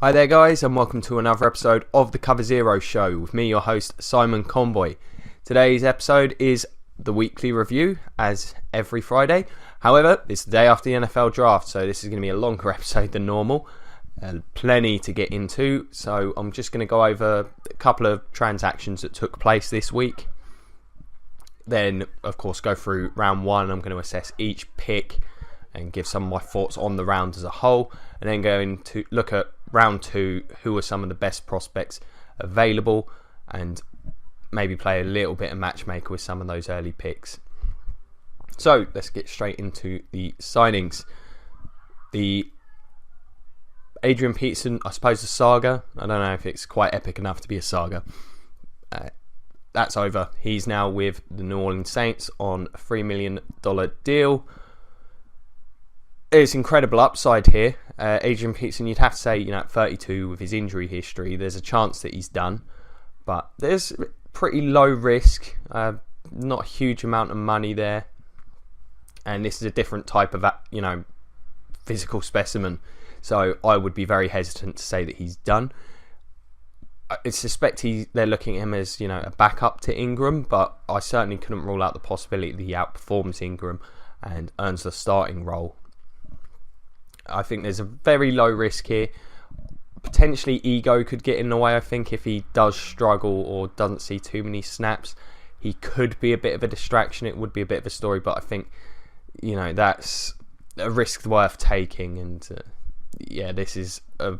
Hi there guys, and welcome to another episode of the Cover Zero Show with me, your host Simon Conboy. Today's episode is the weekly review, as every Friday. However, it's the day after the NFL draft, so this is going to be a longer episode than normal. Plenty to get into, so I'm just going to go over a couple of transactions that took place this week. Then, of course, go through round one. I'm going to assess each pick and give some of my thoughts on the round as a whole, and then going to look at round two, who are some of the best prospects available, and maybe play a little bit of matchmaker with some of those early picks. So let's get straight into the signings. The Adrian Peterson, I suppose, a saga. I don't know if it's quite epic enough to be a saga. That's over. He's now with the New Orleans Saints on a $3 million deal. It's incredible upside here. Adrian Peterson, you'd have to say, at 32 with his injury history, there's a chance that he's done. But there's pretty low risk, not a huge amount of money there. And this is a different type of, physical specimen. So I would be very hesitant to say that he's done. I suspect they're looking at him as, a backup to Ingram, but I certainly couldn't rule out the possibility that he outperforms Ingram and earns the starting role. I think there's a very low risk here. Potentially ego could get in the way, I think, if he does struggle or doesn't see too many snaps. He could be a bit of a distraction. It would be a bit of a story, but I think, that's a risk worth taking. And this is a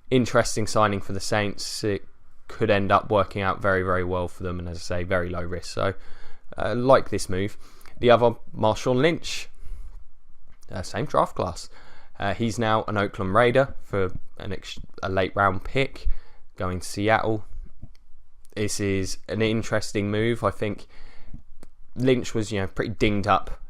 interesting signing for the Saints. It could end up working out very, very well for them, and as I say, very low risk. So I like this move. The other, Marshawn Lynch, same draft class. He's now an Oakland Raider for a late round pick, going to Seattle. This is an interesting move. I think Lynch was pretty dinged up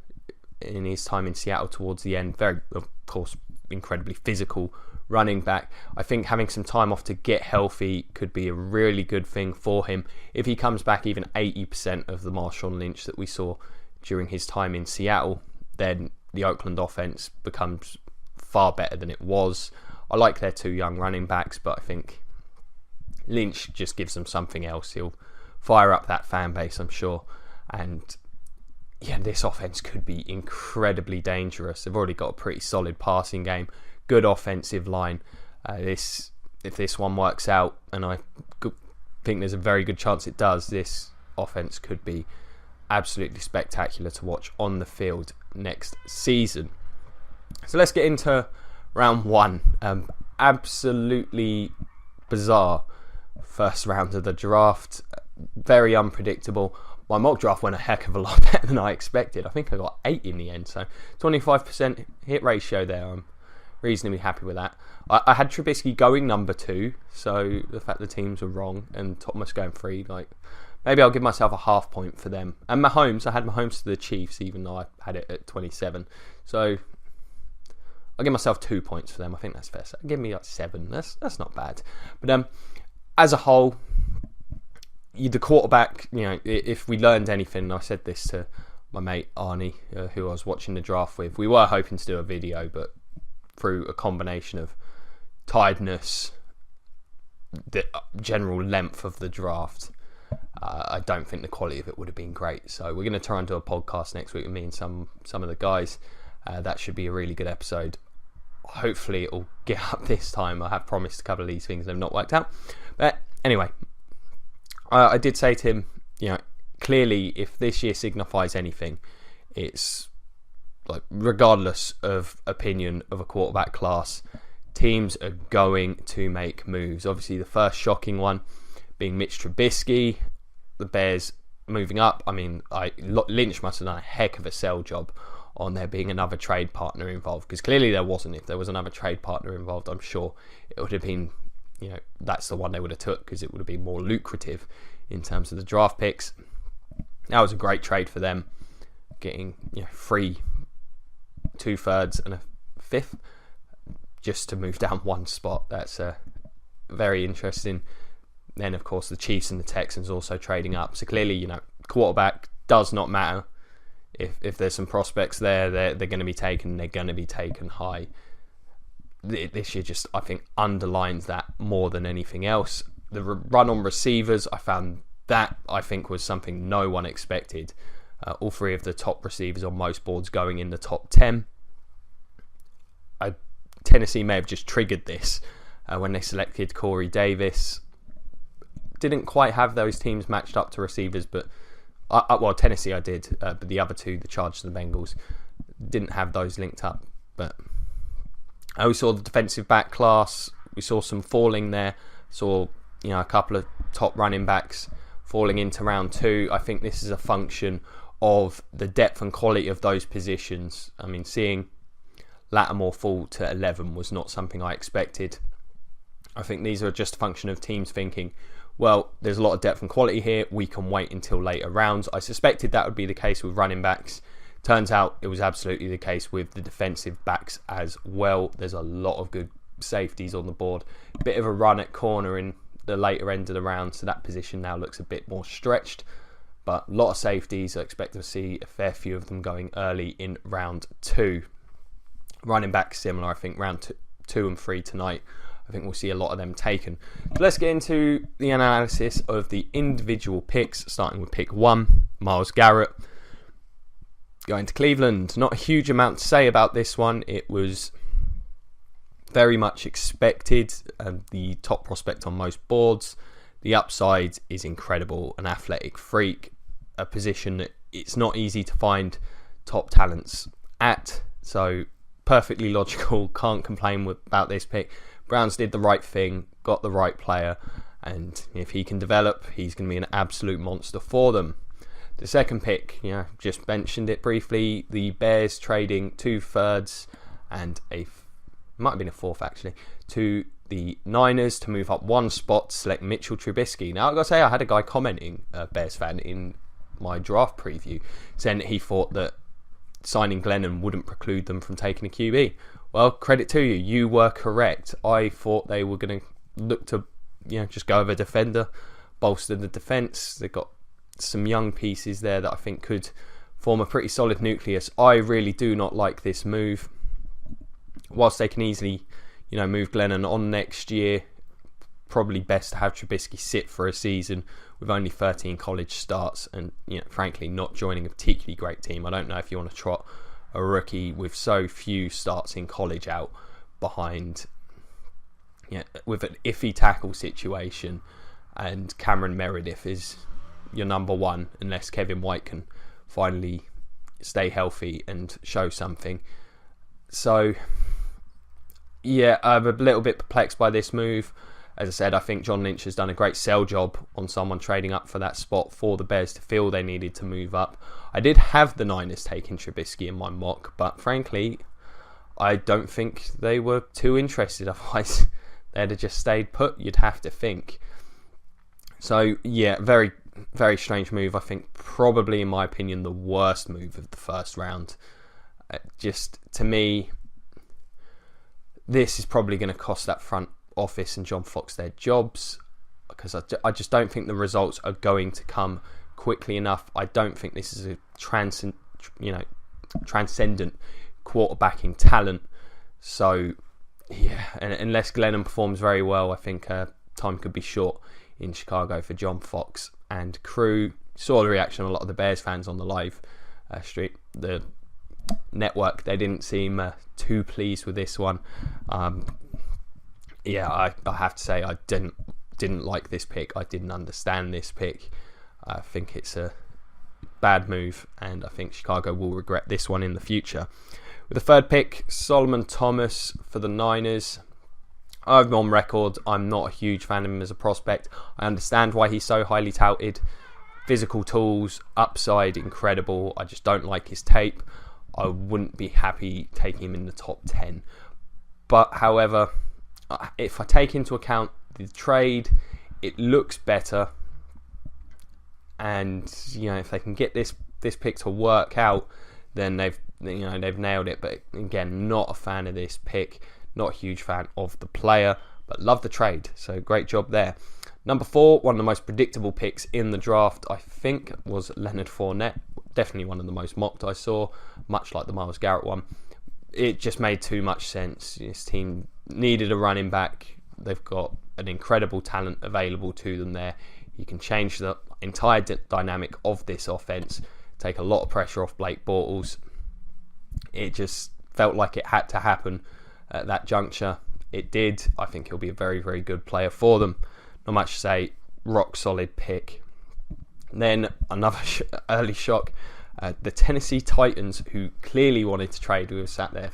in his time in Seattle towards the end. Very, of course, incredibly physical running back. I think having some time off to get healthy could be a really good thing for him. If he comes back even 80% of the Marshawn Lynch that we saw during his time in Seattle, then the Oakland offense becomes far better than it was. I like their two young running backs, but I think Lynch just gives them something else. He'll fire up that fan base, I'm sure. And this offense could be incredibly dangerous. They've already got a pretty solid passing game, good offensive line. If this one works out, and I think there's a very good chance it does, this offense could be absolutely spectacular to watch on the field next season. So let's get into round one. Absolutely bizarre first round of the draft. Very unpredictable. My mock draft went a heck of a lot better than I expected. I think I got 8 in the end, so 25% hit ratio there. I'm reasonably happy with that. I had Trubisky going number 2, so the fact the teams were wrong and Thomas going 3, maybe I'll give myself a half point for them. And Mahomes, I had Mahomes to the Chiefs, even though I had it at 27. So I'll give myself 2 points for them. I think that's fair. So give me 7. That's not bad. But as a whole, the quarterback, if we learned anything, I said this to my mate Arnie, who I was watching the draft with. We were hoping to do a video, but through a combination of tiredness, the general length of the draft, I don't think the quality of it would have been great. So we're going to try and do a podcast next week with me and some of the guys. That should be a really good episode. Hopefully it'll get up this time. I have promised a couple of these things that have not worked out. But anyway, I did say to him, clearly if this year signifies anything, it's regardless of opinion of a quarterback class, teams are going to make moves. Obviously the first shocking one being Mitch Trubisky, the Bears moving up. I mean, Lynch must have done a heck of a sell job on there being another trade partner involved, because clearly there wasn't. If there was another trade partner involved, I'm sure it would have been, that's the one they would have took, because it would have been more lucrative in terms of the draft picks. That was a great trade for them, getting 3 2/3 and a 5th just to move down one spot. That's very interesting. Then of course the Chiefs and the Texans also trading up. So clearly, quarterback does not matter. If there's some prospects there, they're going to be taken. They're going to be taken high. this year just, I think, underlines that more than anything else. The run on receivers, I found that, I think, was something no one expected. All three of the top receivers on most boards going in the top 10. Tennessee may have just triggered this when they selected Corey Davis. Didn't quite have those teams matched up to receivers, but Tennessee I did, but the other two, the Chargers and the Bengals, didn't have those linked up. But we saw the defensive back class. We saw some falling there. Saw a couple of top running backs falling into round 2. I think this is a function of the depth and quality of those positions. I mean, seeing Lattimore fall to 11 was not something I expected. I think these are just a function of teams thinking, well, there's a lot of depth and quality here, we can wait until later rounds. I suspected that would be the case with running backs. Turns out it was absolutely the case with the defensive backs as well. There's a lot of good safeties on the board. Bit of a run at corner in the later end of the round, so that position now looks a bit more stretched. But a lot of safeties. I expect to see a fair few of them going early in round 2. Running back similar, I think round 2 and 3 tonight. I think we'll see a lot of them taken. So let's get into the analysis of the individual picks, starting with pick 1, Myles Garrett. Going to Cleveland. Not a huge amount to say about this one. It was very much expected. The top prospect on most boards. The upside is incredible. An athletic freak. A position that it's not easy to find top talents at. So perfectly logical. Can't complain about this pick. Browns did the right thing. Got the right player. And if he can develop, he's going to be an absolute monster for them. The second pick, just mentioned it briefly. The Bears trading 2/3 and might have been a 4th actually, to the Niners to move up 1 spot to select Mitchell Trubisky. Now, I've got to say, I had a guy commenting, a Bears fan, in my draft preview, saying that he thought that signing Glennon wouldn't preclude them from taking a QB. Well, credit to you. You were correct. I thought they were going to look to, just go with a defender, bolster the defence. They've got some young pieces there that I think could form a pretty solid nucleus. I really do not like this move. Whilst they can easily, move Glennon on next year, probably best to have Trubisky sit for a season with only 13 college starts and, frankly, not joining a particularly great team. I don't know if you want to trot a rookie with so few starts in college out behind, with an iffy tackle situation, and Cameron Meredith is your number 1 unless Kevin White can finally stay healthy and show something. So, I'm a little bit perplexed by this move. As I said, I think John Lynch has done a great sell job on someone trading up for that spot for the Bears to feel they needed to move up. I did have the Niners taking Trubisky in my mock, but frankly, I don't think they were too interested. Otherwise, they'd have just stayed put, you'd have to think. So, very, very strange move. I think probably, in my opinion, the worst move of the first round. Just, to me, this is probably going to cost that front office and John Fox their jobs, because I just don't think the results are going to come quickly enough. I don't think this is a transcendent quarterbacking talent. So, and unless Glennon performs very well, I think time could be short in Chicago for John Fox and crew. Saw the reaction of a lot of the Bears fans on the live street, the network. They didn't seem too pleased with this one. I have to say I didn't like this pick. I didn't understand this pick. I think it's a bad move, and I think Chicago will regret this one in the future. With the third pick, Solomon Thomas for the Niners. I'm on record, I'm not a huge fan of him as a prospect. I understand why he's so highly touted. Physical tools, upside, incredible. I just don't like his tape. I wouldn't be happy taking him in the top 10. But, however, if I take into account the trade, it looks better. And, if they can get this pick to work out, then they've nailed it. But again, not a fan of this pick. Not a huge fan of the player, but love the trade. So great job there. Number 4, one of the most predictable picks in the draft, I think, was Leonard Fournette. Definitely one of the most mocked I saw, much like the Myles Garrett one. It just made too much sense. This team needed a running back. They've got an incredible talent available to them there. You can change the entire dynamic of this offense, take a lot of pressure off Blake Bortles. It just felt like it had to happen at that juncture. It did. I think he'll be a very, very good player for them. Not much to say. Rock solid pick. Then another early shock. The Tennessee Titans, who clearly wanted to trade, we were sat there,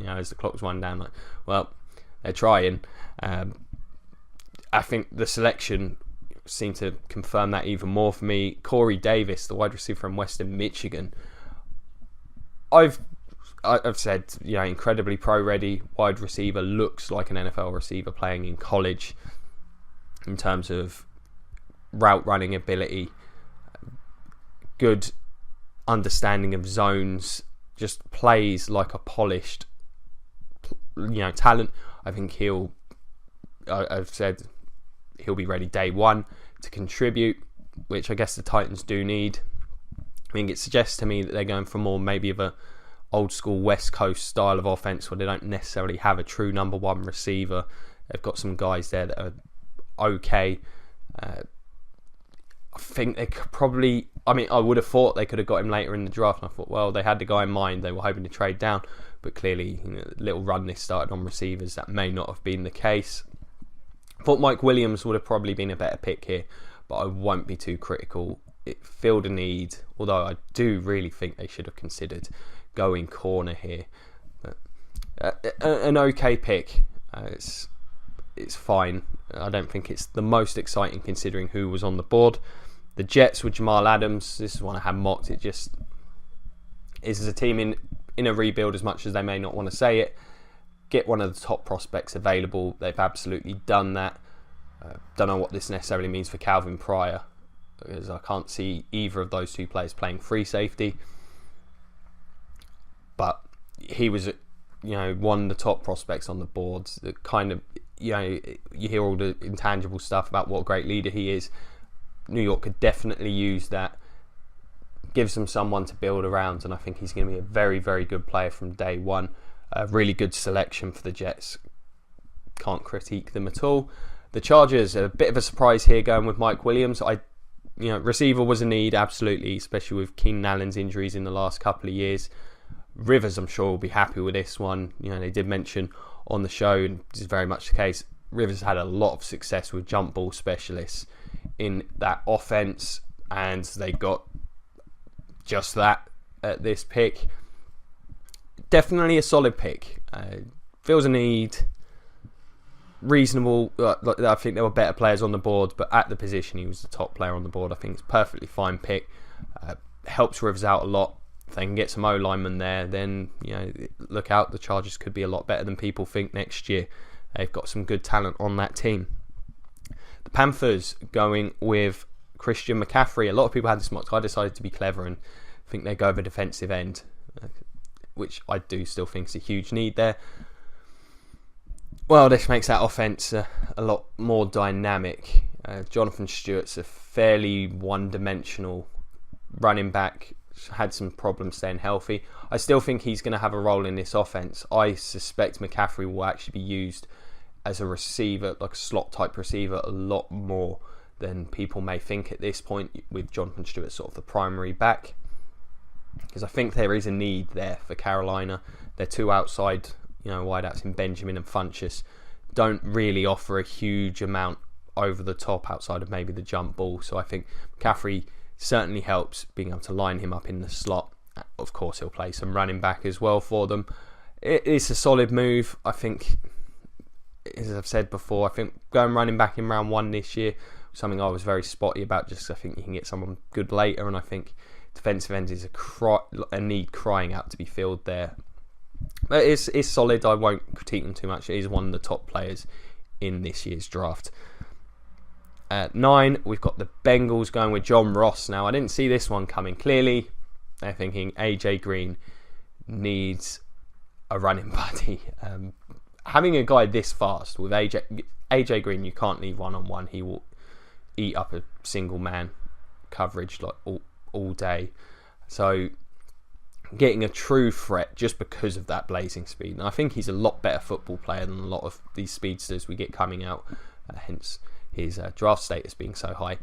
as the clock was winding down, like, well, they're trying. I think the selection seemed to confirm that even more for me. Corey Davis, the wide receiver from Western Michigan. I've said, incredibly pro-ready wide receiver, looks like an NFL receiver playing in college in terms of route running ability, good understanding of zones, just plays like a polished, talent. I think I've said he'll be ready day one to contribute, which I guess the Titans do need. I think it suggests to me that they're going for more maybe of a old school West Coast style of offense where they don't necessarily have a true number one receiver. They've got some guys there that are okay. I think they could probably, I would have thought they could have got him later in the draft, and I thought, well, they had the guy in mind, they were hoping to trade down, but clearly, a little run this started on receivers, that may not have been the case. I thought Mike Williams would have probably been a better pick here, but I won't be too critical. It filled a need, although I do really think they should have considered going corner here. But, an okay pick. It's fine. I don't think it's the most exciting considering who was on the board. The Jets with Jamal Adams, this is one I had mocked. It just is a team in a rebuild, as much as they may not want to say it. Get one of the top prospects available. They've absolutely done that. Don't know what this necessarily means for Calvin Pryor, because I can't see either of those two players playing free safety. But he was, one of the top prospects on the boards. The kind of, you hear all the intangible stuff about what a great leader he is. New York could definitely use that. Gives them someone to build around, and I think he's going to be a very, very good player from day one. A really good selection for the Jets. Can't critique them at all. The Chargers, a bit of a surprise here going with Mike Williams. Receiver was a need, absolutely, especially with Keenan Allen's injuries in the last couple of years. Rivers, I'm sure, will be happy with this one. They did mention on the show, and this is very much the case, Rivers had a lot of success with jump ball specialists in that offense, and they got just that at this pick. Definitely a solid pick. Feels a need. Reasonable. I think there were better players on the board, but at the position he was the top player on the board. I think it's a perfectly fine pick. Helps Rivers out a lot. If they can get some O-linemen there, then look out. The Chargers could be a lot better than people think next year. They've got some good talent on that team. The Panthers going with Christian McCaffrey. A lot of people had this mock. I decided to be clever and think they go over defensive end, which I do still think is a huge need there. Well, this makes that offense a lot more dynamic. Jonathan Stewart's a fairly one-dimensional running back. Had some problems staying healthy. I still think he's going to have a role in this offense. I suspect McCaffrey will actually be used as a receiver, like a slot-type receiver, a lot more than people may think at this point, with Jonathan Stewart sort of the primary back. Because I think there is a need there for Carolina. Their two outside wideouts in Benjamin and Funchess don't really offer a huge amount over the top outside of maybe the jump ball. So I think McCaffrey certainly helps being able to line him up in the slot. Of course, he'll play some running back as well for them. It's a solid move. I think, as I've said before, I think going running back in round one this year was something I was very spotty about, just I think you can get someone good later, and I think defensive end is a need crying out to be filled there. But it's solid. I won't critique them too much. It is one of the top players in this year's draft. At 9, we've got the Bengals going with John Ross. Now, I didn't see this one coming. Clearly, they're thinking AJ Green needs a running buddy. Having a guy this fast with AJ Green, you can't leave one-on-one. He will eat up a single man coverage like all day. So getting a true threat just because of that blazing speed. And I think he's a lot better football player than a lot of these speedsters we get coming out, hence his draft status being so high.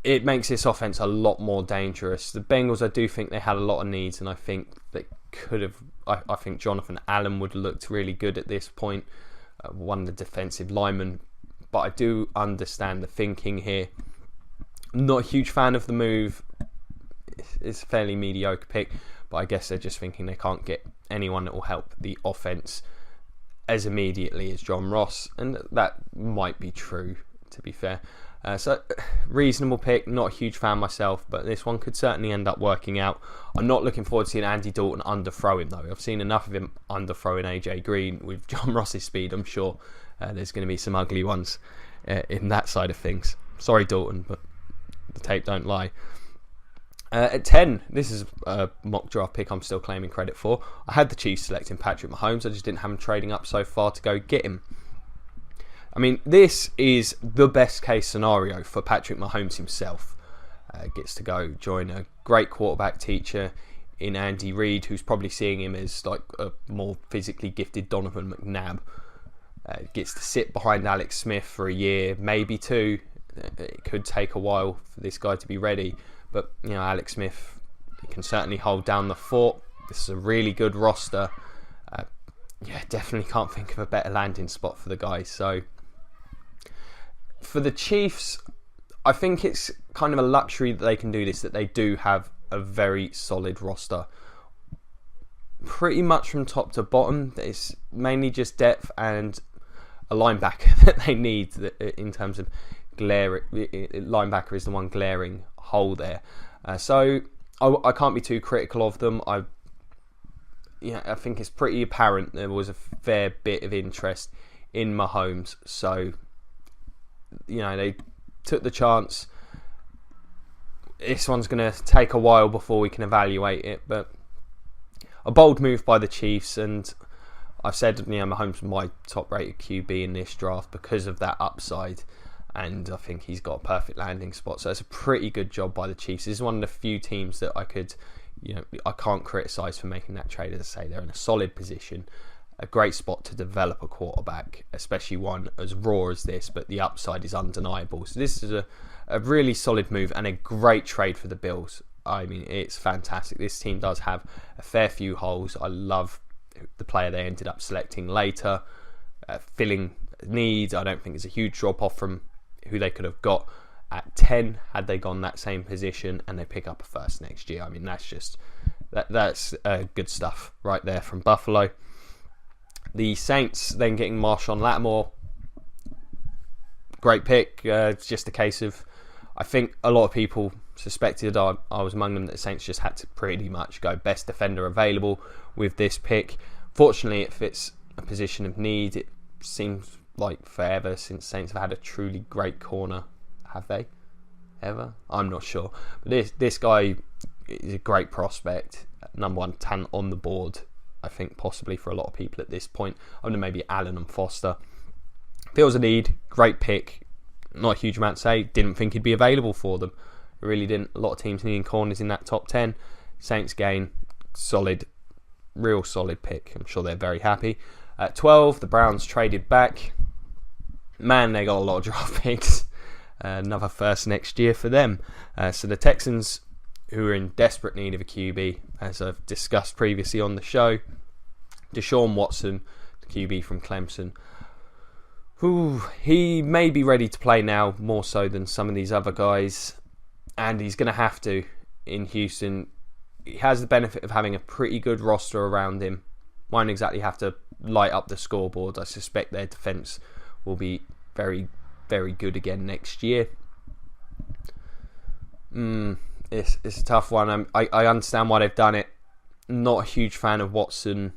It makes this offense a lot more dangerous. The Bengals, I do think they had a lot of needs, and I think they could have. I think Jonathan Allen would have looked really good at this point, one of the defensive linemen. But I do understand the thinking here. I'm not a huge fan of the move. It's a fairly mediocre pick, but I guess they're just thinking they can't get anyone that will help the offense as immediately as John Ross, and that might be true, to be fair. So reasonable pick, not a huge fan myself, but this one could certainly end up working out. I'm not looking forward to seeing Andy Dalton underthrow him though. I've seen enough of him underthrowing AJ Green with John Ross's speed. I'm sure there's going to be some ugly ones in that side of things. Sorry Dalton, but the tape don't lie. At 10, this is a mock draft pick I'm still claiming credit for. I had the Chiefs selecting Patrick Mahomes. I just didn't have him trading up so far to go get him. I mean, this is the best case scenario for Patrick Mahomes himself. Gets to go join a great quarterback teacher in Andy Reid, who's probably seeing him as like a more physically gifted Donovan McNabb. Gets to sit behind Alex Smith for a year, maybe two. It could take a while for this guy to be ready. But, you know, Alex Smith can certainly hold down the fort. This is a really good roster. Definitely can't think of a better landing spot for the guy. So, for the Chiefs, I think it's kind of a luxury that they can do this, that they do have a very solid roster. Pretty much from top to bottom, it's mainly just depth and a linebacker that they need in terms of linebacker is the one glaring hole there. So I can't be too critical of them. I think it's pretty apparent there was a fair bit of interest in Mahomes. So, you know, they took the chance. This one's going to take a while before we can evaluate it, but a bold move by the Chiefs, and I've said, you know, Mahomes is my top-rated QB in this draft because of that upside, and I think he's got a perfect landing spot. So it's a pretty good job by the Chiefs. This is one of the few teams that I can't criticise for making that trade. As I say, they're in a solid position, a great spot to develop a quarterback, especially one as raw as this, but the upside is undeniable. So this is a really solid move and a great trade for the Bills. I mean, it's fantastic. This team does have a fair few holes. I love the player they ended up selecting later, filling needs. I don't think it's a huge drop-off from who they could have got at 10 had they gone that same position, and they pick up a first next year. I mean, that's good stuff right there from Buffalo. The Saints then getting Marshawn Lattimore. Great pick. It's just a case of, I think a lot of people suspected, I was among them, that the Saints just had to pretty much go best defender available with this pick. Fortunately, it fits a position of need. It seems like forever since Saints have had a truly great corner. Have they? Ever? I'm not sure. But this guy is a great prospect. Number one talent on the board, I think, possibly for a lot of people at this point. I mean, maybe Allen and Foster. Feels a need. Great pick. Not a huge amount to say. Didn't think he'd be available for them. Really didn't. A lot of teams needing corners in that top 10. Saints gain. Solid. Real solid pick. I'm sure they're very happy. At 12, the Browns traded back. Man, they got a lot of draft picks. Another first next year for them. So the Texans, who are in desperate need of a QB, as I've discussed previously on the show, Deshaun Watson, the QB from Clemson. He may be ready to play now, more so than some of these other guys, and he's going to have to in Houston. He has the benefit of having a pretty good roster around him. Won't exactly have to light up the scoreboard. I suspect their defense will be very, very good again next year. It's a tough one. I understand why they've done it. Not a huge fan of Watson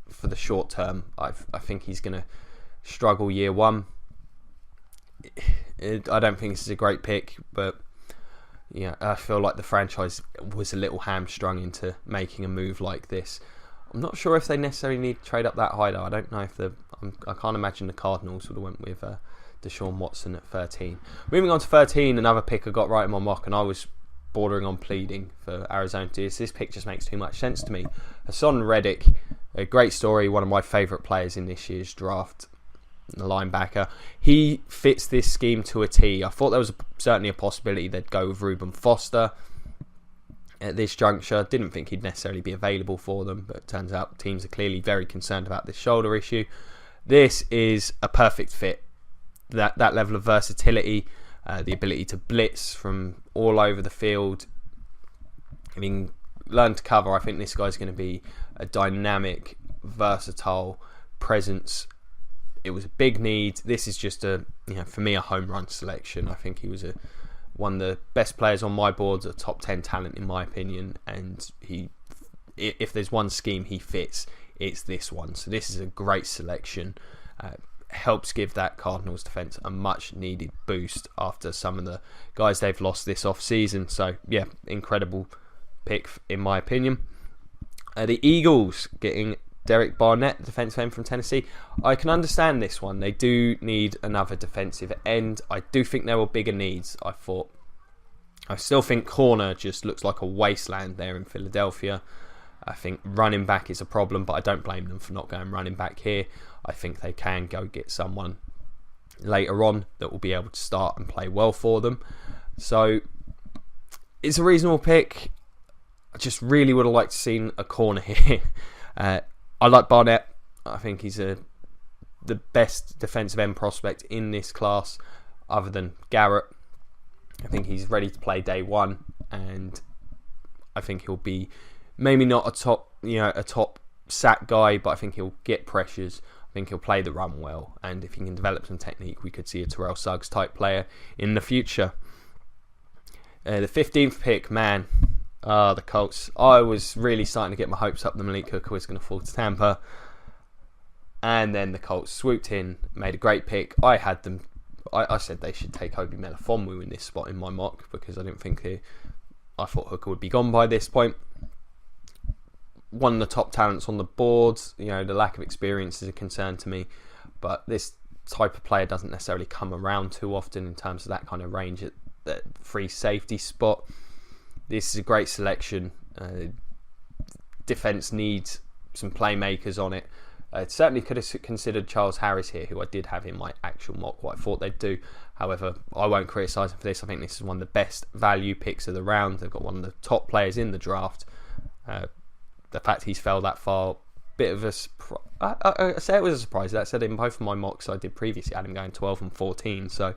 for the short term. I think he's going to struggle year one. I don't think this is a great pick, but yeah, I feel like the franchise was a little hamstrung into making a move like this. I'm not sure if they necessarily need to trade up that high though. I don't know if I can't imagine the Cardinals would have went with Deshaun Watson at 13. Moving on to 13, another pick I got right in my mock, and I was bordering on pleading for Arizona to do this. This pick just makes too much sense to me. Hassan Reddick, a great story, one of my favourite players in this year's draft, the linebacker. He fits this scheme to a T. I thought there was certainly a possibility they'd go with Reuben Foster at this juncture. Didn't think he'd necessarily be available for them, but it turns out teams are clearly very concerned about this shoulder issue. This is a perfect fit. That level of versatility, the ability to blitz from all over the field. I mean, learn to cover. I think this guy's going to be a dynamic, versatile presence. It was a big need. This is just for me, a home run selection. I think he was one of the best players on my boards, a top 10 talent in my opinion. And if there's one scheme he fits, it's this one. So this is a great selection. Helps give that Cardinals defense a much needed boost after some of the guys they've lost this off season. So yeah, incredible pick in my opinion. The Eagles getting Derek Barnett, defensive end from Tennessee. I can understand this one. They do need another defensive end. I do think there were bigger needs. I still think corner just looks like a wasteland there in Philadelphia. I think running back is a problem, but I don't blame them for not going running back here. I think they can go get someone later on that will be able to start and play well for them. So it's a reasonable pick. I just really would have liked to seen a corner here. I like Barnett. I think he's the best defensive end prospect in this class other than Garrett. I think he's ready to play day one, and I think he'll be maybe not a top sack guy, but I think he'll get pressures. I think he'll play the run well, and if he can develop some technique, we could see a Terrell Suggs type player in the future. The 15th pick, man. The Colts. I was really starting to get my hopes up that Malik Hooker was going to fall to Tampa. And then the Colts swooped in, made a great pick. I had them. I said they should take Obi Melifonwu in this spot in my mock because I thought Hooker would be gone by this point. One of the top talents on the board. The lack of experience is a concern to me. But this type of player doesn't necessarily come around too often in terms of that kind of range at that free safety spot. This is a great selection. Defense needs some playmakers on it. Certainly could have considered Charles Harris here, who I did have in my actual mock, what I thought they'd do. However, I won't criticise them for this. I think this is one of the best value picks of the round. They've got one of the top players in the draft. The fact he's fell that far, bit of a surprise. I say it was a surprise. That said, in both of my mocks I did previously, I had him going 12 and 14, so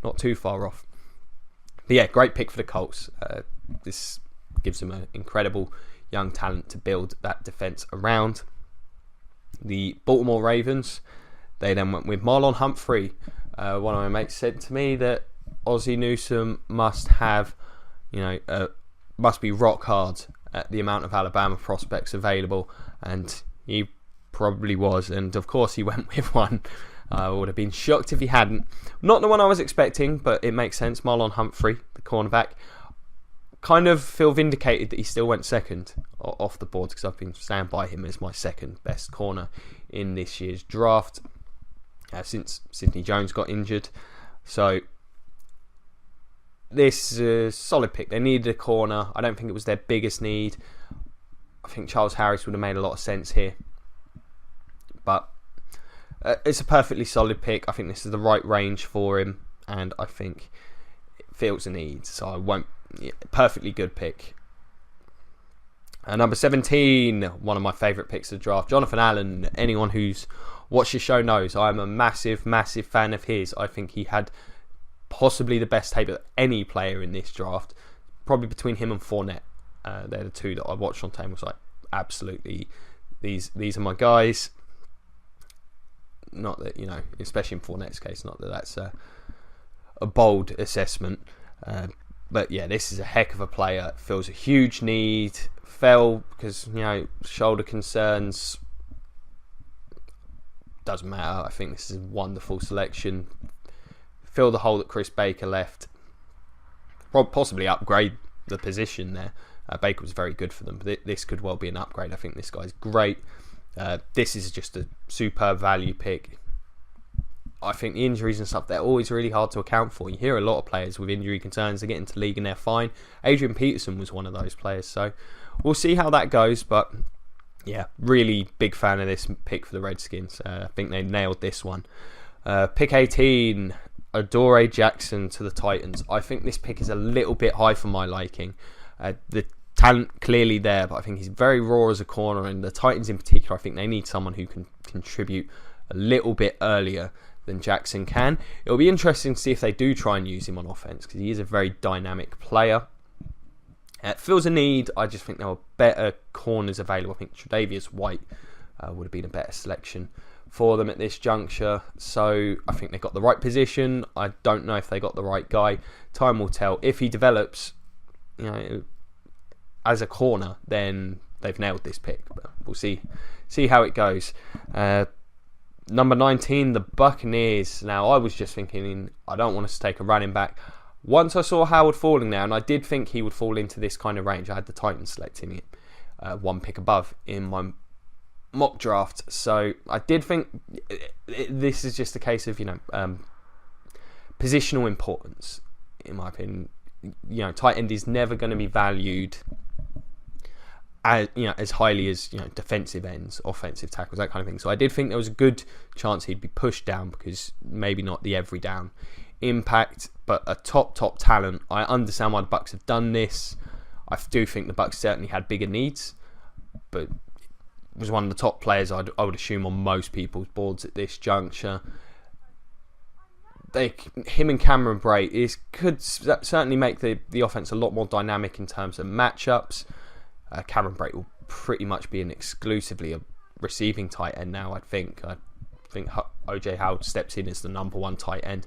not too far off. But yeah, great pick for the Colts. This gives them an incredible young talent to build that defense around. The Baltimore Ravens, they then went with Marlon Humphrey. One of my mates said to me that Ozzie Newsome must be rock hard at the amount of Alabama prospects available, and he probably was. And of course, he went with one. I would have been shocked if he hadn't. Not the one I was expecting, but it makes sense. Marlon Humphrey, the cornerback. Kind of feel vindicated that he still went second off the board because I've been standing by him as my second best corner in this year's draft since Sidney Jones got injured. So this is a solid pick. They needed a corner. I don't think it was their biggest need. I think Charles Harris would have made a lot of sense here. But it's a perfectly solid pick. I think this is the right range for him, and I think it fills a need. So I won't. Yeah, perfectly good pick. Number 17, one of my favourite picks of the draft, Jonathan Allen. Anyone who's watched the show knows I'm a massive fan of his. I think he had possibly the best tape of any player in this draft. Probably between him and Fournette. They're the two that I watched on tape and was like, absolutely, these are my guys. Not that, especially in Fournette's case, not that that's a bold assessment. But yeah, this is a heck of a player. Fills a huge need. Fell because, shoulder concerns. Doesn't matter. I think this is a wonderful selection. Fill the hole that Chris Baker left. Possibly upgrade the position there. Baker was very good for them, but this could well be an upgrade. I think this guy's great. This is just a superb value pick. I think the injuries and stuff, they're always really hard to account for. You hear a lot of players with injury concerns, they get into league and they're fine. Adrian Peterson was one of those players, so we'll see how that goes. But yeah, really big fan of this pick for the Redskins. I think they nailed this one. Pick 18, Adoree Jackson to the Titans. I think this pick is a little bit high for my liking. The talent clearly there, but I think he's very raw as a corner, and the Titans in particular, I think they need someone who can contribute a little bit earlier than Jackson can. It'll be interesting to see if they do try and use him on offense, because he is a very dynamic player. It fills a need. I just think there were better corners available. I think Tre'Davious White would have been a better selection for them at this juncture. So I think they got the right position. I don't know if they got the right guy. Time will tell. If he develops, as a corner, then they've nailed this pick. But we'll see how it goes. Number 19, the Buccaneers. Now, I was just thinking, I don't want us to take a running back. Once I saw Howard falling there, and I did think he would fall into this kind of range, I had the Titans selecting it one pick above in my mock draft. So I did think this is just a case of, positional importance, in my opinion. Tight end is never going to be valued as highly as defensive ends, offensive tackles, that kind of thing. So I did think there was a good chance he'd be pushed down, because maybe not the every down impact, but a top talent. I understand why the Bucs have done this. I do think the Bucs certainly had bigger needs, but was one of the top players I would assume on most people's boards at this juncture. Him and Cameron Brate could certainly make the offense a lot more dynamic in terms of matchups. Cameron Brate will pretty much be exclusively a receiving tight end now, I think. I think OJ Howard steps in as the number one tight end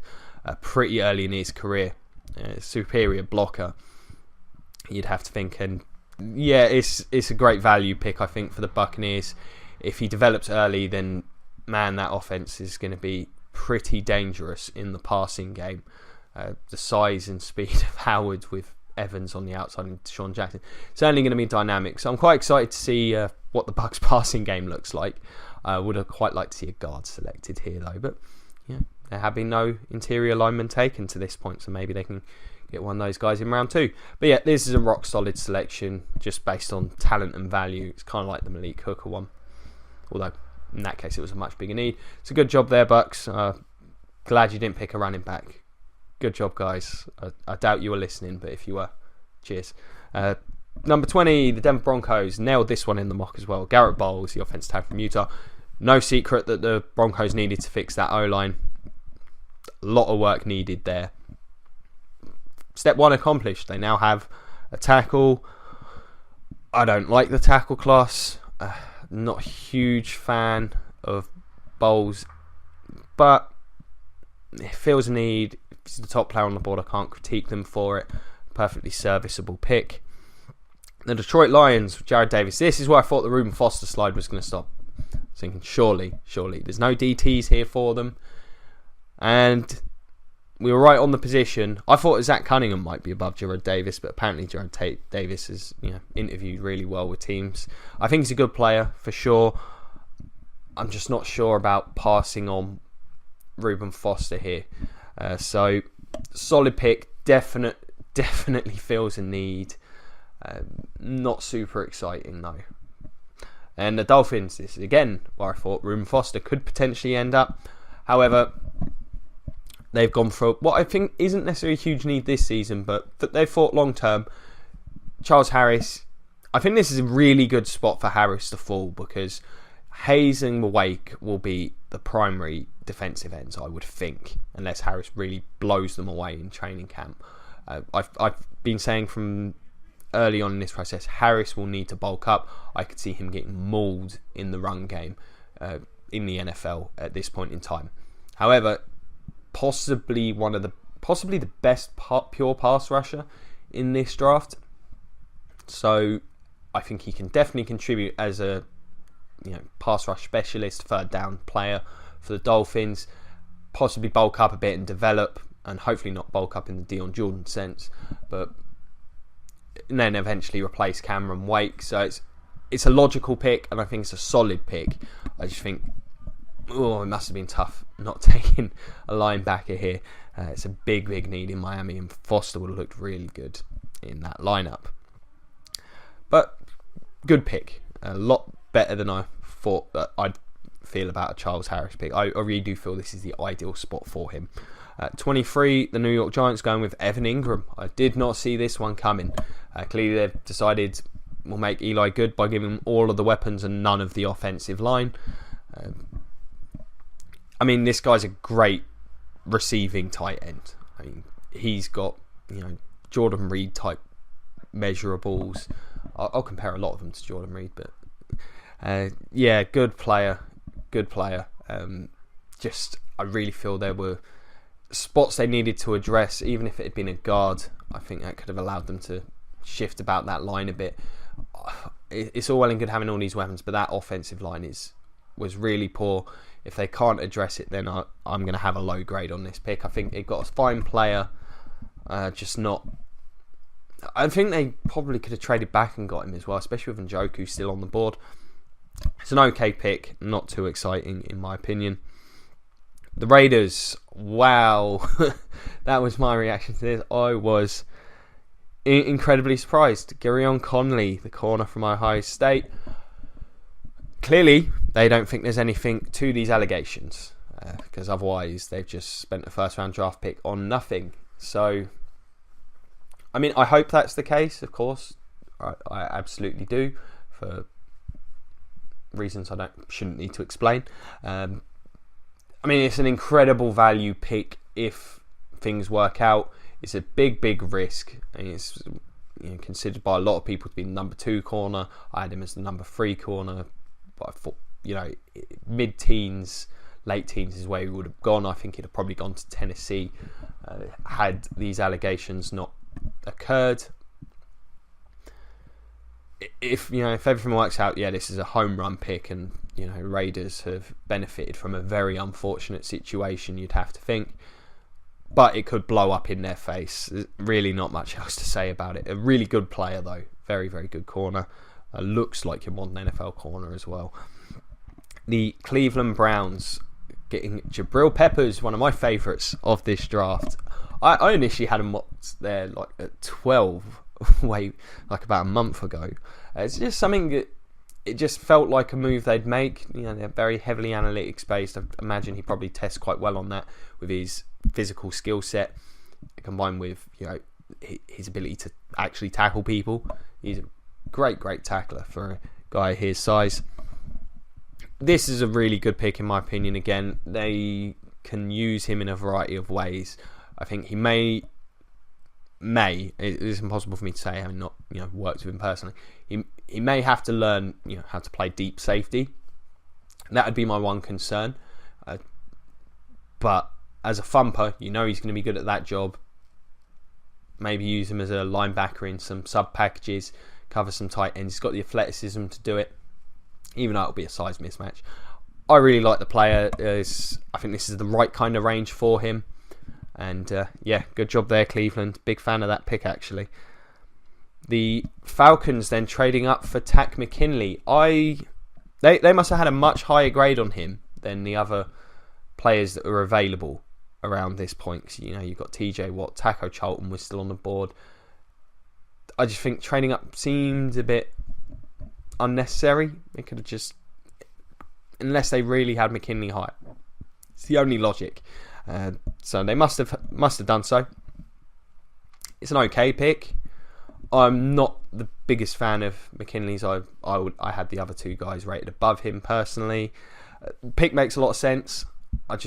pretty early in his career. Superior blocker, you'd have to think. And yeah, it's a great value pick, I think, for the Buccaneers. If he develops early, then, man, that offense is going to be pretty dangerous in the passing game. The size and speed of Howard with Evans on the outside and Deshaun Jackson, certainly going to be dynamic. So I'm quite excited to see what the Bucs passing game looks like. I would have quite liked to see a guard selected here, though. But yeah, there have been no interior linemen taken to this point, so maybe they can get one of those guys in round 2. But yeah, this is a rock solid selection just based on talent and value. It's kind of like the Malik Hooker one, although in that case it was a much bigger need. It's a good job there, Bucs. Glad you didn't pick a running back. Good job, guys. I doubt you were listening, but if you were, cheers. Number 20, the Denver Broncos. Nailed this one in the mock as well. Garrett Bowles, the offensive tackle from Utah. No secret that the Broncos needed to fix that O-line. A lot of work needed there. Step 1 accomplished. They now have a tackle. I don't like the tackle class. Not a huge fan of Bowles, but it feels a need. He's the top player on the board. I can't critique them for it. Perfectly serviceable pick. The Detroit Lions, Jared Davis. This is where I thought the Reuben Foster slide was going to stop. I was thinking, surely. There's no DTs here for them. And we were right on the position. I thought Zach Cunningham might be above Jared Davis, but apparently Jared Davis has interviewed really well with teams. I think he's a good player, for sure. I'm just not sure about passing on Reuben Foster here. So, solid pick. Definitely feels a need. Not super exciting, though. And the Dolphins, this is again where I thought Reuben Foster could potentially end up. However, they've gone for what I think isn't necessarily a huge need this season, but they've thought long term. Charles Harris, I think this is a really good spot for Harris to fall, because Hayes and Wake will be the primary defensive ends, I would think, unless Harris really blows them away in training camp. I've been saying from early on in this process, Harris will need to bulk up. I could see him getting mauled in the run game in the NFL at this point in time. However, possibly the best pure pass rusher in this draft. So I think he can definitely contribute as a pass rush specialist, third down player for the Dolphins. Possibly bulk up a bit and develop, and hopefully not bulk up in the Dion Jordan sense, but then eventually replace Cameron Wake. So it's a logical pick, and I think it's a solid pick. I just think it must have been tough not taking a linebacker here. It's a big need in Miami, and Foster would have looked really good in that lineup. But good pick. A lot better than I thought that I'd feel about a Charles Harris pick. I really do feel this is the ideal spot for him. 23, the New York Giants going with Evan Ingram. I did not see this one coming. Clearly they've decided we'll make Eli good by giving him all of the weapons and none of the offensive line. I mean, this guy's a great receiving tight end. I mean, he's got, Jordan Reed type measurables. I'll compare a lot of them to Jordan Reed, but good player. I really feel there were spots they needed to address. Even if it had been a guard, I think that could have allowed them to shift about that line a bit. It's all well and good having all these weapons, but that offensive line was really poor. If they can't address it, then I'm going to have a low grade on this pick. I think it got a fine player, just not. I think they probably could have traded back and got him as well, especially with Njoku still on the board. It's an okay pick, not too exciting in my opinion. The Raiders, wow, that was my reaction to this. I was incredibly surprised. Garyon Conley, the corner from Ohio State. Clearly, they don't think there's anything to these allegations, because otherwise they've just spent a first-round draft pick on nothing. So, I mean, I hope that's the case, of course. I absolutely do, for reasons I shouldn't need to explain. I mean, it's an incredible value pick if things work out. It's a big risk, and it's considered by a lot of people to be the number 2 corner. I had him as the number 3 corner, but I thought, mid-teens, late teens is where he would have gone. I think he'd have probably gone to Tennessee had these allegations not occurred. If everything works out, this is a home run pick, and Raiders have benefited from a very unfortunate situation, you'd have to think. But it could blow up in their face. There's really not much else to say about it. A really good player though, very good corner. Looks like your modern NFL corner as well. The Cleveland Browns getting Jabril Peppers, one of my favourites of this draft. I initially had him there like at 12, like about a month ago. It's just something that it just felt like a move they'd make. They're very heavily analytics based. I imagine he probably tests quite well on that with his physical skill set, combined with his ability to actually tackle people. He's a great tackler for a guy his size. This is a really good pick in my opinion. Again, they can use him in a variety of ways. I think he may. It is impossible for me to say, having not worked with him personally. He may have to learn how to play deep safety. That would be my one concern. But as a thumper, he's going to be good at that job. Maybe use him as a linebacker in some sub packages, cover some tight ends. He's got the athleticism to do it, even though it'll be a size mismatch. I really like the player. I think this is the right kind of range for him. And good job there, Cleveland. Big fan of that pick, actually. The Falcons then trading up for Takk McKinley. They must have had a much higher grade on him than the other players that were available around this point. Cause, you've got TJ Watt, Taco Charlton was still on the board. I just think trading up seemed a bit unnecessary. It could have just, unless they really had McKinley high. It's the only logic. So they must have done so. It's an okay pick. I'm not the biggest fan of McKinley's. I had the other 2 guys rated above him personally. Pick makes a lot of sense. Had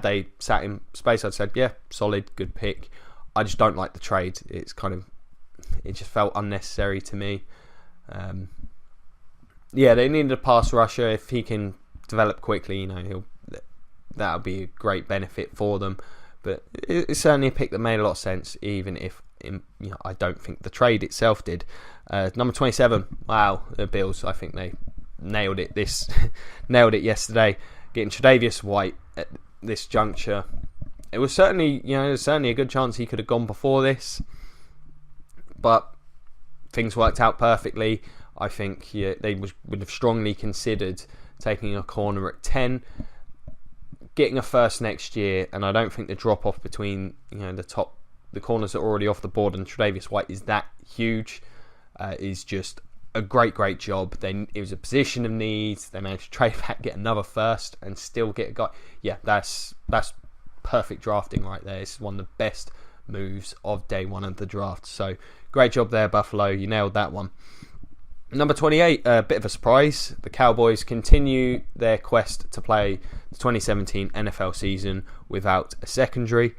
they sat in space, I'd said, solid, good pick. I just don't like the trade. It just felt unnecessary to me. They needed a pass rusher. If he can develop quickly, that'll be a great benefit for them. But it's certainly a pick that made a lot of sense, even if I don't think the trade itself did. Number 27, wow, the Bills. I think they nailed it. Nailed it yesterday. Getting Tre'Davious White at this juncture. It was certainly a good chance he could have gone before this, but things worked out perfectly. I think they would have strongly considered taking a corner at 10, getting a first next year, and I don't think the drop off between the corners that are already off the board and Tre'Davious White is that huge. Is just a great job. Then it was a position of need. They managed to trade back, get another first, and still get a guy. Yeah, that's perfect drafting right there. It's one of the best moves of day one of the draft. So great job there, Buffalo. You nailed that one. Number 28, a bit of a surprise. The Cowboys continue their quest to play the 2017 NFL season without a secondary.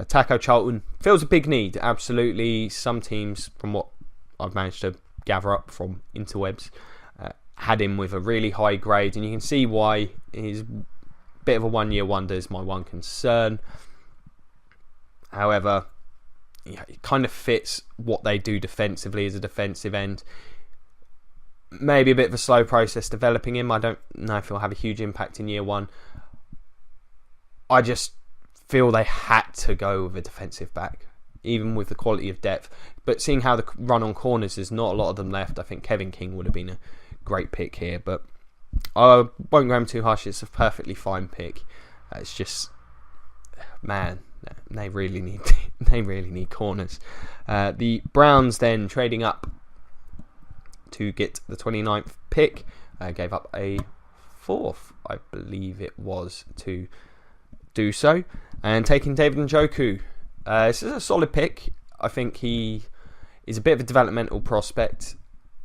Taco Charlton feels a big need. Absolutely. Some teams, from what I've managed to gather up from interwebs, had him with a really high grade, and you can see why. He's a bit of a one-year wonder is my one concern. However, it kind of fits what they do defensively as a defensive end. Maybe a bit of a slow process developing him. I don't know if he'll have a huge impact in year one. I just feel they had to go with a defensive back, even with the quality of depth. But seeing how the run on corners, there's not a lot of them left. I think Kevin King would have been a great pick here, but I won't go him too harsh. It's a perfectly fine pick. It's just, man, they really need corners. The Browns then trading up to get the 29th pick, gave up a 4th, I believe it was, to do so, and taking David Njoku. This is a solid pick. I think he is a bit of a developmental prospect.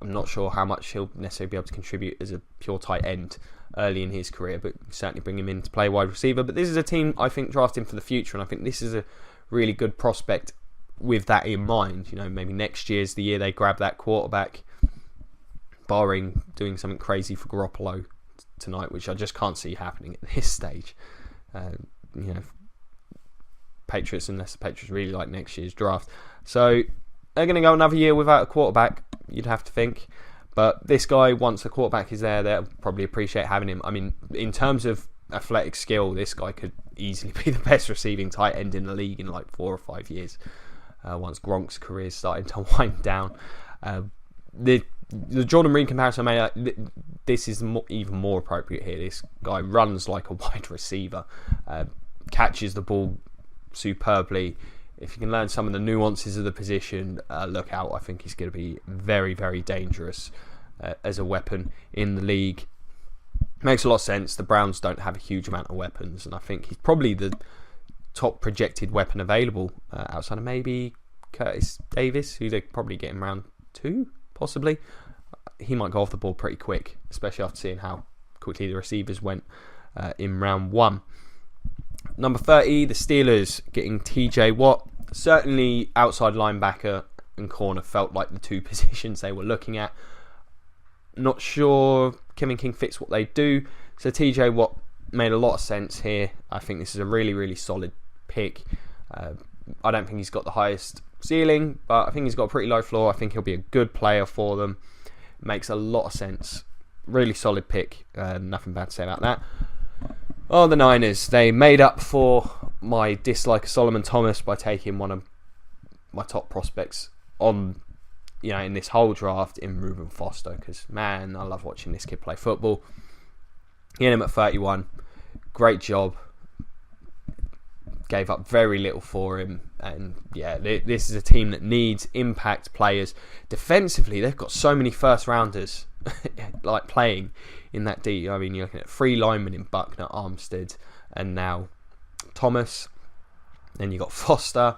I'm not sure how much he'll necessarily be able to contribute as a pure tight end early in his career, but certainly bring him in to play wide receiver. But this is a team, I think, drafting for the future, and I think this is a really good prospect with that in mind. Maybe next year's the year they grab that quarterback, barring doing something crazy for Garoppolo tonight, which I just can't see happening at this stage. Patriots, unless the Patriots really like next year's draft. So they're going to go another year without a quarterback, you'd have to think. But this guy, once the quarterback is there, they'll probably appreciate having him. I mean, in terms of athletic skill, this guy could easily be the best receiving tight end in the league in like 4 or 5 years, once Gronk's career is starting to wind down. The Jordan Reed comparison I made, this is even more appropriate here. This guy runs like a wide receiver, catches the ball superbly. If you can learn some of the nuances of the position, look out. I think he's going to be very, very dangerous as a weapon in the league. Makes a lot of sense. The Browns don't have a huge amount of weapons, and I think he's probably the top projected weapon available outside of maybe Curtis Davis, who they probably get in round 2, possibly. He might go off the board pretty quick, especially after seeing how quickly the receivers went in round 1. Number 30, the Steelers getting TJ Watt. Certainly outside linebacker and corner felt like the two positions they were looking at. Not sure Kevin King fits what they do. So TJ Watt made a lot of sense here. I think this is a really, really solid pick. I don't think he's got the highest ceiling, but I think he's got a pretty low floor. I think he'll be a good player for them. Makes a lot of sense. Really solid pick. Nothing bad to say about that. Oh, the Niners. They made up for my dislike of Solomon Thomas by taking one of my top prospects on, in this whole draft in Reuben Foster. Because, man, I love watching this kid play football. Getting him at 31. Great job. Gave up very little for him. And, yeah, this is a team that needs impact players. Defensively, they've got so many first-rounders like playing in that D. I mean, you're looking at 3 linemen in Buckner, Armstead, and now Thomas. Then you got Foster.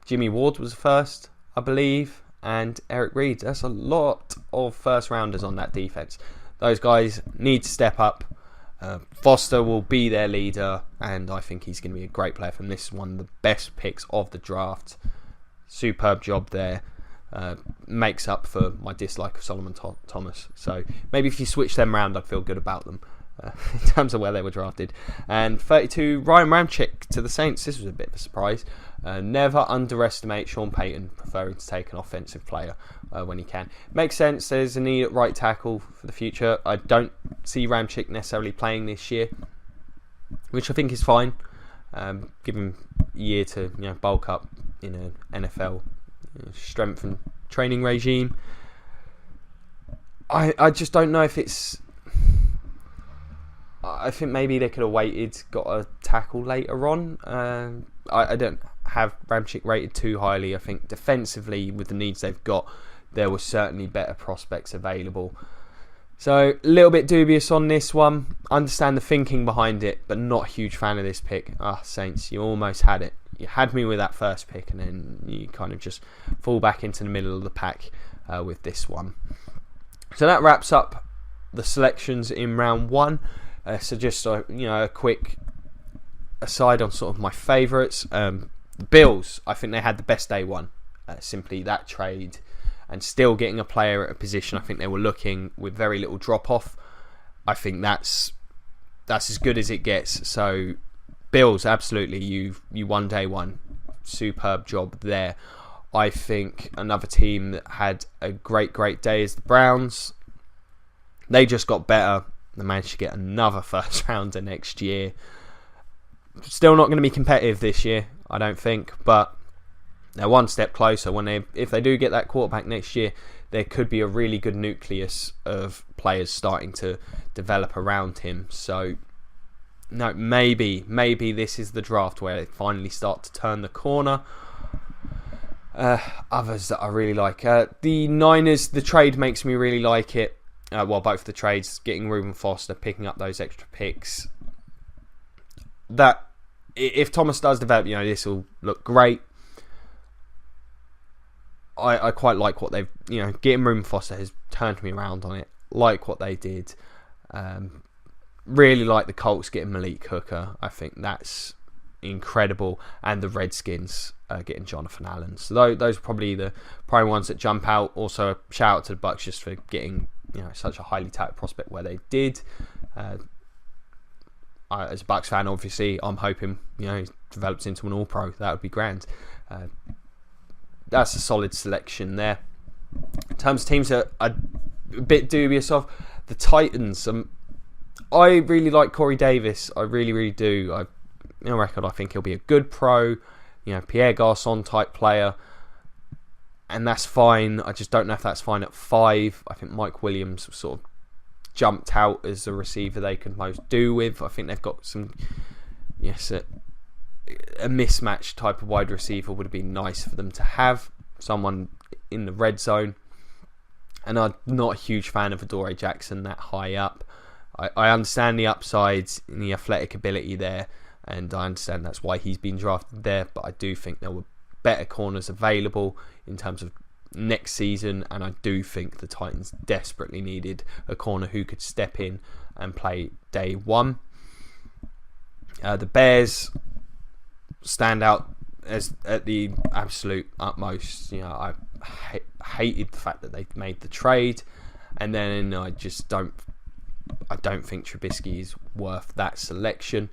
Jimmy Ward was first, I believe, and Eric Reed. That's a lot of first-rounders on that defense. Those guys need to step up. Foster will be their leader, and I think he's going to be a great player for them. This is one of the best picks of the draft. Superb job there. Makes up for my dislike of Solomon Thomas. So maybe if you switch them around, I'd feel good about them in terms of where they were drafted. And 32, Ryan Ramczyk to the Saints. This was a bit of a surprise. Never underestimate Sean Payton preferring to take an offensive player when he can. Makes sense. There's a need at right tackle for the future. I don't see Ramczyk necessarily playing this year, which I think is fine. Give him a year to bulk up in an NFL strength and training regime. I just don't know if it's I think maybe they could have waited, got a tackle later on. I don't have Ramczyk rated too highly. I think defensively, with the needs they've got, there were certainly better prospects available. So, a little bit dubious on this one. Understand the thinking behind it, but not a huge fan of this pick. Saints, you almost had it. You had me with that first pick, and then you kind of just fall back into the middle of the pack with this one. So that wraps up the selections in round one. So just a quick aside on sort of my favourites. The Bills, I think they had the best day one. Simply that trade. And still getting a player at a position, I think they were looking with very little drop-off. I think that's as good as it gets. So, Bills, absolutely, you won day one. Superb job there. I think another team that had a great day is the Browns. They just got better. They managed to get another first rounder next year. Still not going to be competitive this year, I don't think, but they're one step closer. If they do get that quarterback next year, there could be a really good nucleus of players starting to develop around him. So, no, maybe this is the draft where they finally start to turn the corner. Others that I really like. The Niners, the trade makes me really like it. Both the trades, getting Reuben Foster, picking up those extra picks. That, if Thomas does develop, this will look great. I quite like what they've, getting Reuben Foster has turned me around on it. Like what they did. Really like the Colts getting Malik Hooker. I think that's incredible. And the Redskins getting Jonathan Allen. So those are probably the prime ones that jump out. Also, a shout out to the Bucks just for getting such a highly touted prospect where they did. As a Bucks fan, obviously, I'm hoping he develops into an All-Pro. That would be grand. That's a solid selection there. In terms of teams that I'm a bit dubious of, the Titans. I really like Corey Davis. I really, really do. On record, I think he'll be a good pro. Pierre Garçon type player. And that's fine. I just don't know if that's fine at 5. I think Mike Williams sort of jumped out as a receiver they could most do with. I think they've got some... a mismatch type of wide receiver would have been nice for them to have. Someone in the red zone. And I'm not a huge fan of Adoree Jackson that high up. I understand the upsides and the athletic ability there, and I understand that's why he's been drafted there, but I do think there were better corners available in terms of next season, and I do think the Titans desperately needed a corner who could step in and play day one. The Bears stand out as at the absolute utmost. I hated the fact that they made the trade, and then I don't think Trubisky is worth that selection.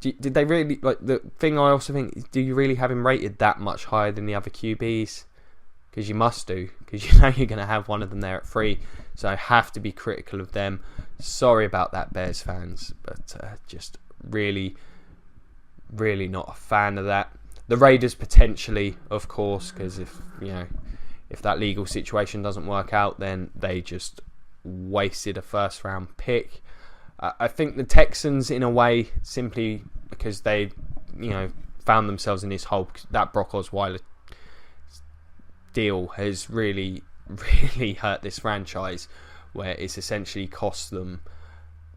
Did they really like the thing? I also think, do you really have him rated that much higher than the other QBs? Because you must do, because you're going to have one of them there at 3, so I have to be critical of them. Sorry about that, Bears fans, but just really, really not a fan of that. The Raiders potentially, of course, because if that legal situation doesn't work out, then they just wasted a first round pick. I think the Texans, in a way, simply because they found themselves in this hole, that Brock Osweiler deal has really, really hurt this franchise, where it's essentially cost them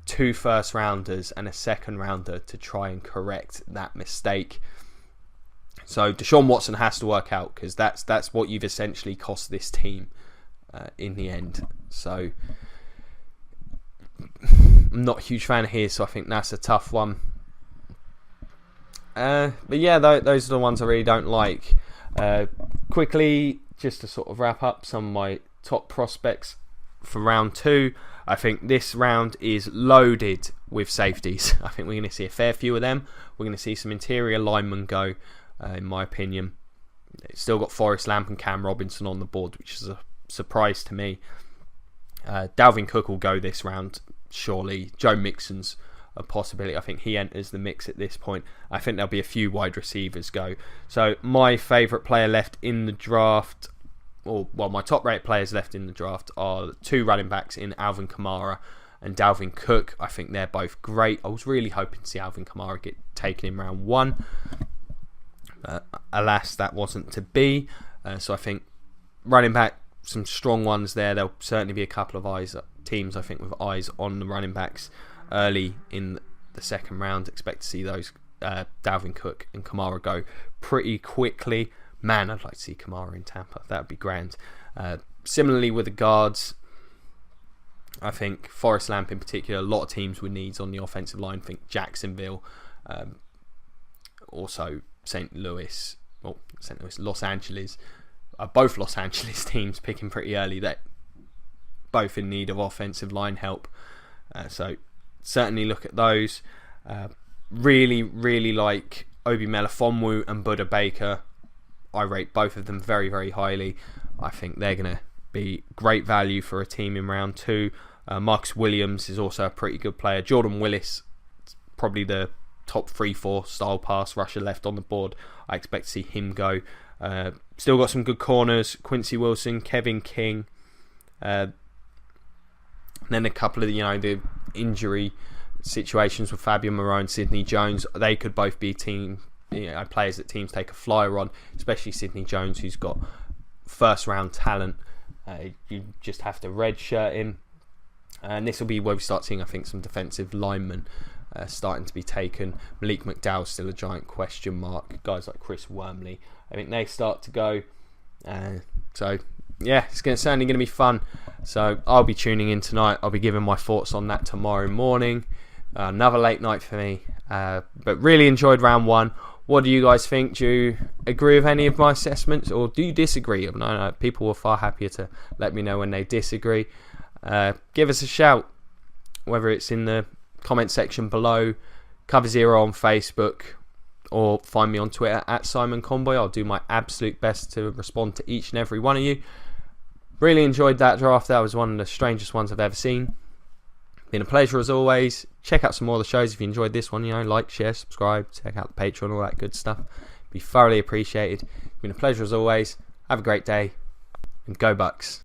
2 first rounders and a second rounder to try and correct that mistake. So Deshaun Watson has to work out, because that's what you've essentially cost this team in the end. So I'm not a huge fan here, so I think that's a tough one. But yeah, those are the ones I really don't like. Quickly, just to sort of wrap up some of my top prospects for round 2. I think this round is loaded with safeties. I think we're going to see a fair few of them. We're going to see some interior linemen go, in my opinion. It's still got Forrest Lamp and Cam Robinson on the board, which is a surprise to me. Dalvin Cook will go this round, surely. Joe Mixon's a possibility. I think he enters the mix at this point. I think there'll be a few wide receivers go. So my favourite player left in the draft, my top rated players left in the draft are 2 running backs in Alvin Kamara and Dalvin Cook. I think they're both great. I was really hoping to see Alvin Kamara get taken in round 1. Alas, that wasn't to be. So I think running back, some strong ones there. There'll certainly be a couple of teams, I think, with eyes on the running backs early in the second round. Expect to see those Dalvin Cook and Kamara go pretty quickly. Man, I'd like to see Kamara in Tampa. That would be grand. Similarly with the guards, I think Forrest Lamp in particular, a lot of teams with needs on the offensive line. I think Jacksonville, also Los Angeles, both Los Angeles teams picking pretty early. They're both in need of offensive line help. So certainly look at those. Really, really like Obi Melifonwu and Buda Baker. I rate both of them very, very highly. I think they're going to be great value for a team in round 2. Marcus Williams is also a pretty good player. Jordan Willis, probably the top 3-4 style pass rusher left on the board. I expect to see him go. Still got some good corners. Quincy Wilson, Kevin King. Then a couple of the injury situations with Fabian Moreau and Sidney Jones. They could both be players that teams take a flyer on, especially Sidney Jones, who's got first round talent. You just have to redshirt him, and this will be where we start seeing, I think, some defensive linemen starting to be taken. Malik McDowell's still a giant question mark. Guys like Chris Wormley, I think they start to go. So yeah, it's certainly going to be fun. So I'll be tuning in tonight. I'll be giving my thoughts on that tomorrow morning. Another late night for me, but really enjoyed round 1. What do you guys think? Do you agree with any of my assessments, or do you disagree? I know people were far happier to let me know when they disagree. Give us a shout, whether it's in the comment section below, Cover Zero on Facebook, or find me on Twitter at Simon Conboy. I'll do my absolute best to respond to each and every one of you. Really enjoyed that draft. That was one of the strangest ones I've ever seen. Been a pleasure as always. Check out some more of the shows if you enjoyed this one. Like, share, subscribe, check out the Patreon, all that good stuff. Be thoroughly appreciated. Been a pleasure as always. Have a great day, and go Bucks.